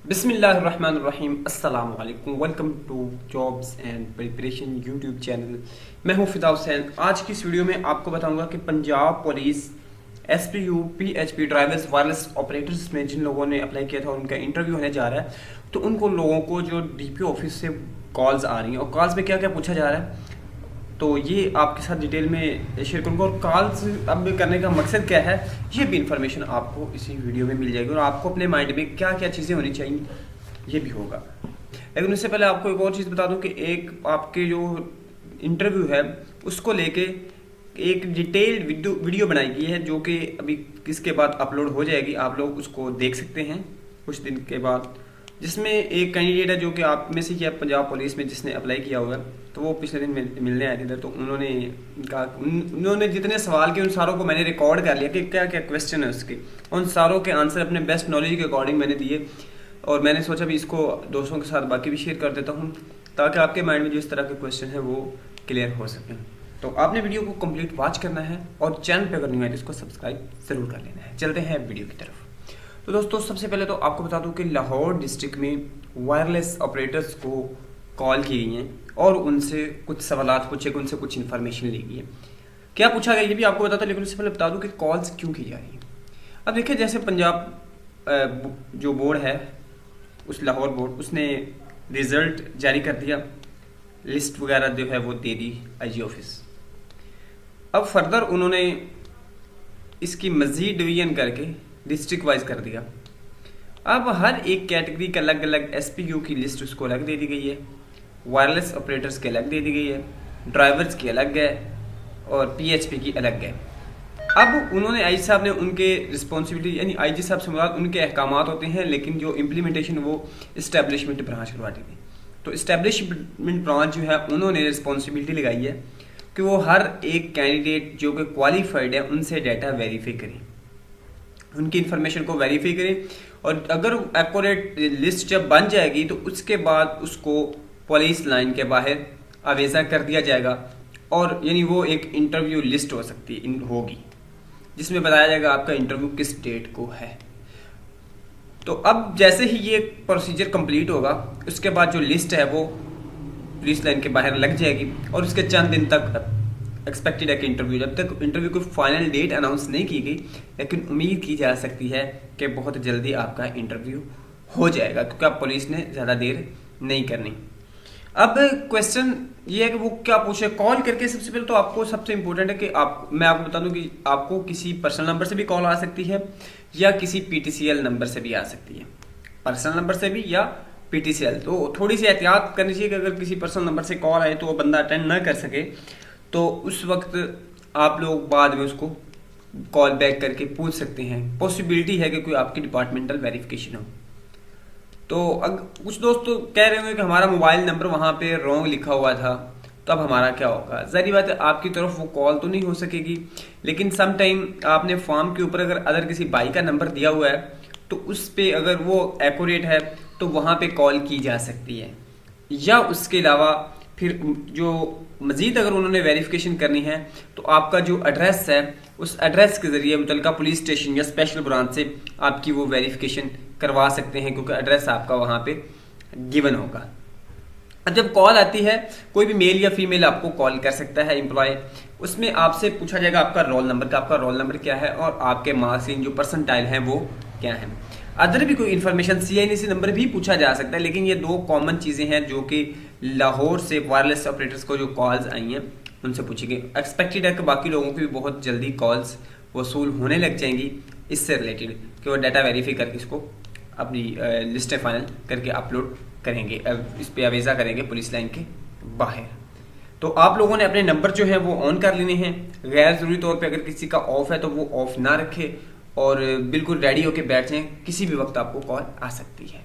बिस्मिल्लाहिर्रहमानिर्रहीम अस्सलाम वालेकुम। Welcome to jobs and preparation YouTube channel. मैं हूं फिदा हुसैन। आज की इस वीडियो में आपको बताऊंगा कि Punjab police SPU PHP drivers wireless operators में जिन लोगों ने अप्लाई किया था उनका इंटरव्यू होने जा रहा है, तो उनको लोगों को जो डीपीओ ऑफिस से कॉल्स आ रही हैं और कॉल्स में क्या क्या पूछा जा रहा है, तो ये आपके साथ डिटेल में शेयर करूंगा। और कॉल्स अब करने का मकसद क्या है, ये भी इंफॉर्मेशन आपको इसी वीडियो में मिल जाएगी और आपको अपने माइंड में क्या क्या चीज़ें होनी चाहिए ये भी होगा। लेकिन उससे पहले आपको एक और चीज़ बता दूं कि एक आपके जो इंटरव्यू है उसको लेके एक डिटेल्ड वीडियो बनाई गई है, जो कि अभी इसके बाद अपलोड हो जाएगी। आप लोग उसको देख सकते हैं कुछ दिन के बाद, जिसमें एक कैंडिडेट है जो कि आप में से किया पंजाब पुलिस में जिसने अप्लाई किया हुआ है, तो वो पिछले दिन मिलने आए थे इधर। तो उन्होंने जितने सवाल किए उन सारों को मैंने रिकॉर्ड कर लिया कि क्या क्या क्वेश्चन है उसके, उन सारों के आंसर अपने बेस्ट नॉलेज के अकॉर्डिंग मैंने दिए। और मैंने सोचा भी इसको दोस्तों के साथ बाकी भी शेयर कर देता हूँ, ताकि आपके माइंड में जो इस तरह के क्वेश्चन है वो क्लियर हो सकें। तो आपने वीडियो को कंप्लीट वॉच करना है और चैनल पे अगर नहीं है तो इसको सब्सक्राइब जरूर कर लेना है। चलते हैं वीडियो की तरफ। तो दोस्तों, सबसे पहले तो आपको बता दूं कि लाहौर डिस्ट्रिक्ट में वायरलेस ऑपरेटर्स को कॉल की गई हैं और उनसे कुछ सवाल पूछे गए, उनसे कुछ इन्फॉर्मेशन ली गई है। क्या पूछा गया ये भी आपको बताता, लेकिन उससे पहले बता दूं कि कॉल्स क्यों की जा रही हैं। अब देखिए, जैसे पंजाब जो बोर्ड है, उस लाहौर बोर्ड, उसने रिजल्ट जारी कर दिया, लिस्ट वगैरह जो है वो दे दी आईजी ऑफिस। अब फर्दर उन्होंने इसकी मजीद डिवीजन करके डिस्ट्रिक्ट वाइज कर दिया। अब हर एक कैटेगरी का अलग अलग एसपीयू की लिस्ट उसको अलग दे दी गई है, वायरलेस ऑपरेटर्स की अलग दे दी गई है, ड्राइवर्स की अलग है और पीएचपी की अलग है। अब उन्होंने आईजी साहब ने उनके रिस्पॉन्सिबिलिटी, यानी आईजी साहब से मुराद उनके अहकामात होते हैं, लेकिन जो इम्प्लीमेंटेशन वो इस्टेब्लिशमेंट ब्रांच करवाती थी। तो इस्टेब्लिशमेंट ब्रांच जो है उन्होंने रिस्पॉन्सिबिलिटी लगाई है कि वो हर एक कैंडिडेट जो कि क्वालिफाइड है उनसे डाटा वेरीफाई करें, उनकी इन्फॉर्मेशन को वेरीफाई करें, और अगर एक्यूरेट लिस्ट जब बन जाएगी तो उसके बाद उसको पुलिस लाइन के बाहर आवेजा कर दिया जाएगा। और यानी वो एक इंटरव्यू लिस्ट हो सकती होगी जिसमें बताया जाएगा आपका इंटरव्यू किस डेट को है। तो अब जैसे ही ये प्रोसीजर कंप्लीट होगा, उसके बाद जो लिस्ट है वो पुलिस लाइन के बाहर लग जाएगी और उसके चंद दिन तक एक्सपेक्टेड है कि इंटरव्यू, जब तक इंटरव्यू की फाइनल डेट अनाउंस नहीं की गई, लेकिन उम्मीद की जा सकती है कि बहुत जल्दी आपका इंटरव्यू हो जाएगा, क्योंकि आप पुलिस ने ज़्यादा देर नहीं करनी। अब क्वेश्चन ये है कि वो क्या पूछे कॉल करके। सबसे पहले तो आपको सबसे इम्पोर्टेंट है कि मैं आपको बता दूं कि आपको किसी पर्सनल नंबर से भी कॉल आ सकती है या किसी पीटीसीएल नंबर से भी आ सकती है, पर्सनल नंबर से भी या पीटीसीएल। तो थोड़ी सी एहतियात करनी चाहिए कि अगर किसी पर्सनल नंबर से कॉल आए तो वो बंदा अटेंड ना कर सके, तो उस वक्त आप लोग बाद में उसको कॉल बैक करके पूछ सकते हैं। पॉसिबिलिटी है कि कोई आपकी डिपार्टमेंटल वेरिफिकेशन हो। तो कुछ दोस्त तो कह रहे होंगे कि हमारा मोबाइल नंबर वहाँ पे रॉन्ग लिखा हुआ था, तो अब हमारा क्या होगा। ज़ाहिर बात है आपकी तरफ वो कॉल तो नहीं हो सकेगी, लेकिन सम टाइम आपने फॉर्म के ऊपर अगर किसी भाई का नंबर दिया हुआ है तो उस पर अगर वो एक्यूरेट है तो वहाँ पे कॉल की जा सकती है। या उसके अलावा फिर जो मज़ीद अगर उन्होंने वेरिफिकेशन करनी है तो आपका जो एड्रेस है उस एड्रेस के ज़रिए मुतल्लिका पुलिस स्टेशन या स्पेशल ब्रांच से आपकी वो वेरिफिकेशन करवा सकते हैं, क्योंकि एड्रेस आपका वहाँ पे गिवन होगा। अब जब कॉल आती है, कोई भी मेल या फीमेल आपको कॉल कर सकता है एम्प्लॉय, उसमें आपसे पूछा जाएगा आपका रोल नंबर का, आपका रोल नंबर क्या है और आपके मार्क्स जो परसेंटाइल हैं वो क्या है। अदर भी कोई इन्फॉर्मेशन सीआईएनसी नंबर भी पूछा जा सकता है, लेकिन ये दो कॉमन चीज़ें हैं जो कि लाहौर से वायरलेस ऑपरेटर्स को जो कॉल्स आई हैं उनसे पूछी गई। एक्सपेक्टेड है कि बाकी लोगों की भी बहुत जल्दी कॉल्स वसूल होने लग जाएंगी इससे रिलेटेड, कि वो डाटा वेरीफाई करके इसको अपनी लिस्टें फाइनल करके अपलोड करेंगे, इस पर आवेजा करेंगे पुलिस लाइन के बाहर। तो आप लोगों ने अपने नंबर जो है वो ऑन कर लेने हैं। गैर ज़रूरी तौर पे अगर किसी का ऑफ है तो वो ऑफ ना रखे और बिल्कुल रेडी होके बैठ जाएं, किसी भी वक्त आपको कॉल आ सकती है।